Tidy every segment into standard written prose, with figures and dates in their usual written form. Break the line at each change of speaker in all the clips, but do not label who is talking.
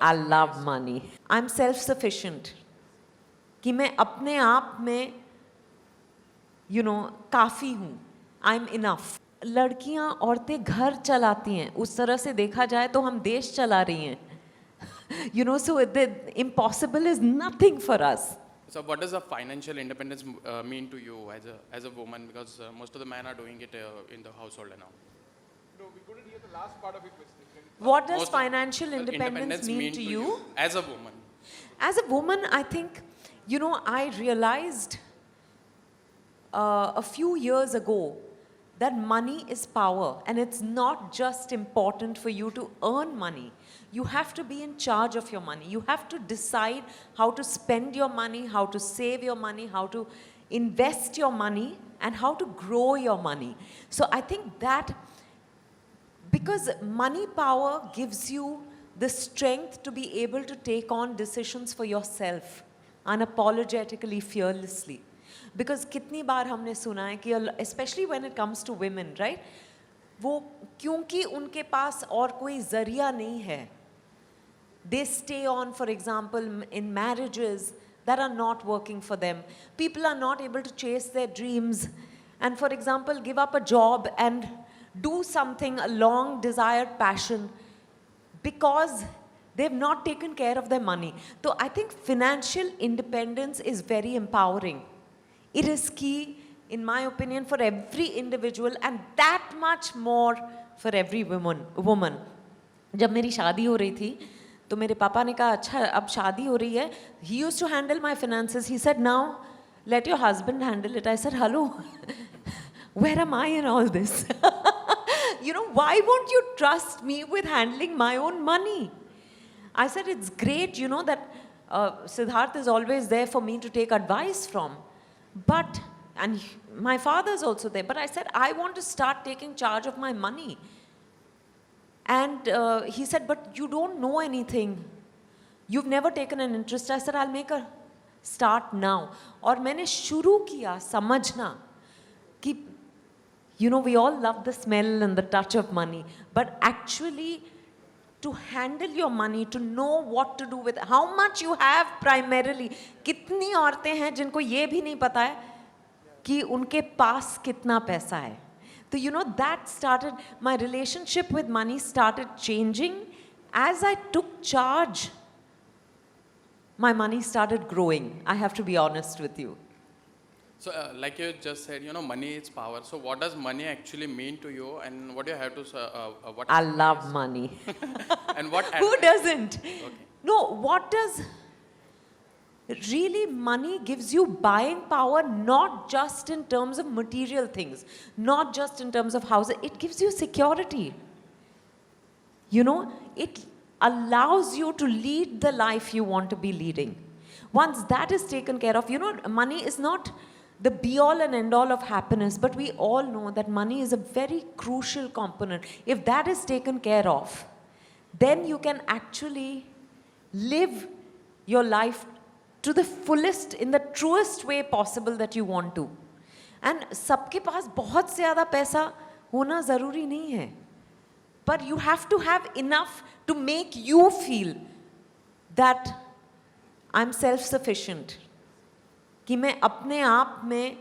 I love money. I'm self-sufficient. कि मैं अपने आप में काफ़ी हूँ. I'm enough. लड़कियाँ औरतें घर चलाती हैं. उस तरह से देखा जाए तो हम देश चला रही हैं. So the impossible is nothing for us.
So what does a financial independence mean to you as a woman? Because most of the men are doing it in the household now.
No, we couldn't hear the last part of your question.
What does
Most of-
financial independence mean to you?
as a woman?
As a woman, I think, I realized a few years ago that money is power, and it's not just important for you to earn money. You have to be in charge of your money. You have to decide how to spend your money, how to save your money, how to invest your money, and how to grow your money. So I think that because money power gives you the strength to be able to take on decisions for yourself, unapologetically, fearlessly. Because कितनी बार हमने सुना है कि especially when it comes to women, right? वो क्योंकि उनके पास और कोई ज़रिया नहीं है. They stay on, for example, in marriages that are not working for them. People are not able to chase their dreams and, for example, give up a job and do something, a long desired passion, because they've not taken care of their money. So I think financial independence is very empowering. It is key, in my opinion, for every individual and that much more for every woman. जब मेरी शादी हो रही थी तो मेरे पापा ने कहा अच्छा अब शादी हो रही है. He used to handle my finances. He said, now let your husband handle it. I said, hello, where am I in all this? Why won't you trust me with handling my own money? I said, it's great, that Siddharth is always there for me to take advice from. And my father's also there. But I said, I want to start taking charge of my money. And he said, but you don't know anything. You've never taken an interest. I said, I'll make a start now. और मैंने शुरू किया समझना कि we all love the smell and the touch of money, but actually to handle your money, to know what to do with it, how much you have primarily. कितनी औरतें हैं जिनको ये भी नहीं पता है कि उनके पास कितना पैसा है. So that started, my relationship with money started changing. As I took charge, my money started growing. I have to be honest with you.
So like you just said, money is power. So what does money actually mean to you, and what do you have to what
I love money.
and what
Who doesn't?
Okay.
No, what does really money gives you buying power, not just in terms of material things, not just in terms of houses. It gives you security. It allows you to lead the life you want to be leading. Once that is taken care of, money is not the be-all and end-all of happiness, but we all know that money is a very crucial component. If that is taken care of, then you can actually live your life to the fullest, in the truest way possible that you want to. And सबके पास बहुत से ज़्यादा पैसा होना ज़रूरी नहीं है. But you have to have enough to make you feel that I'm self-sufficient. कि मैं अपने आप में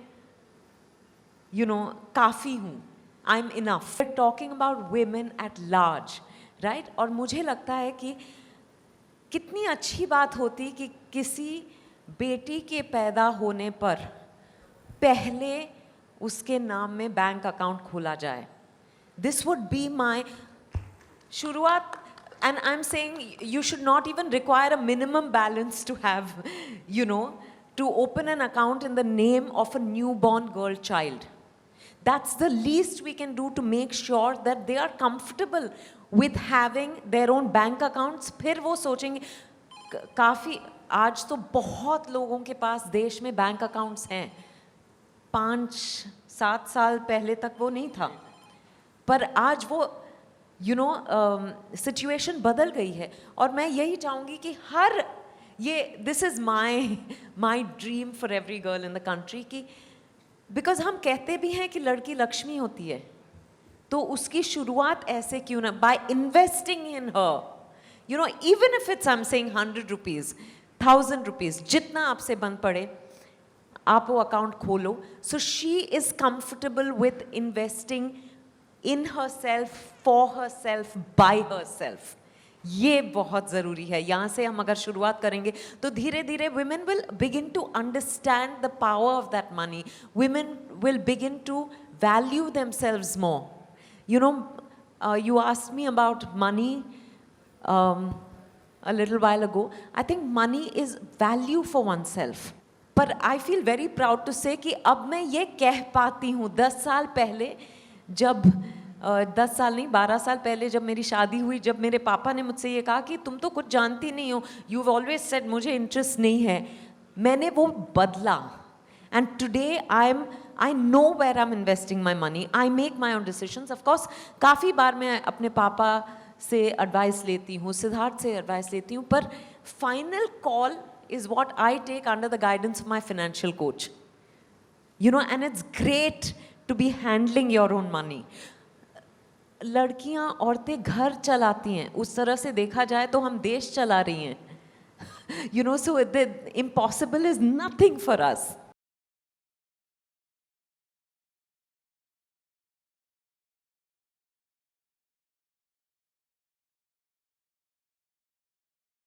काफ़ी हूँ. I'm enough. We're talking about women at large, right? और मुझे लगता है कि कितनी अच्छी बात होती कि किसी बेटी के पैदा होने पर पहले उसके नाम में बैंक अकाउंट खोला जाए. This would be my शुरुआत. And I'm saying you should not even require a minimum balance to have, to open an account in the name of a newborn girl child. That's the least we can do to make sure that they are comfortable with having their own bank accounts. फिर वो सोचेंगे काफ़ी आज तो बहुत लोगों के पास देश में बैंक अकाउंट्स हैं. 5-7 साल पहले तक वो नहीं था, पर आज वो सिचुएशन बदल गई है. और मैं यही चाहूँगी कि हर this is my dream for every girl in the country कि because हम कहते भी हैं कि लड़की लक्ष्मी होती है, तो उसकी शुरुआत ऐसे क्यों ना, by investing in her, You know, even if it's, I'm saying 100 rupees, 1000 rupees, जितना आपसे बन पड़े, आप वो account खोलो. So she is comfortable with investing in herself, for herself, by herself. ये बहुत ज़रूरी है. यहाँ से हम अगर शुरुआत करेंगे तो धीरे धीरे women will begin to understand the power of that money. Women will begin to value themselves more. You know, you asked me about money a little while ago. I think money is value for oneself. पर I feel very proud to say कि अब मैं ये कह पाती हूँ. 10 साल पहले जब 10 साल नहीं 12 साल पहले जब मेरी शादी हुई, जब मेरे पापा ने मुझसे ये कहा कि तुम तो कुछ जानती नहीं हो, यू ऑलवेज सेड मुझे इंटरेस्ट नहीं है, मैंने वो बदला. And today I know where I am investing my money, I make my own decisions. Of course काफ़ी बार मैं अपने पापा से एडवाइस लेती हूँ, सिद्धार्थ से एडवाइस लेती हूँ, पर final call is what I take under the guidance of my financial coach. You know, and it's great to be handling your own money. लड़कियां औरतें घर चलाती हैं, उस तरह से देखा जाए तो हम देश चला रही हैं. You know, so the impossible is nothing for us.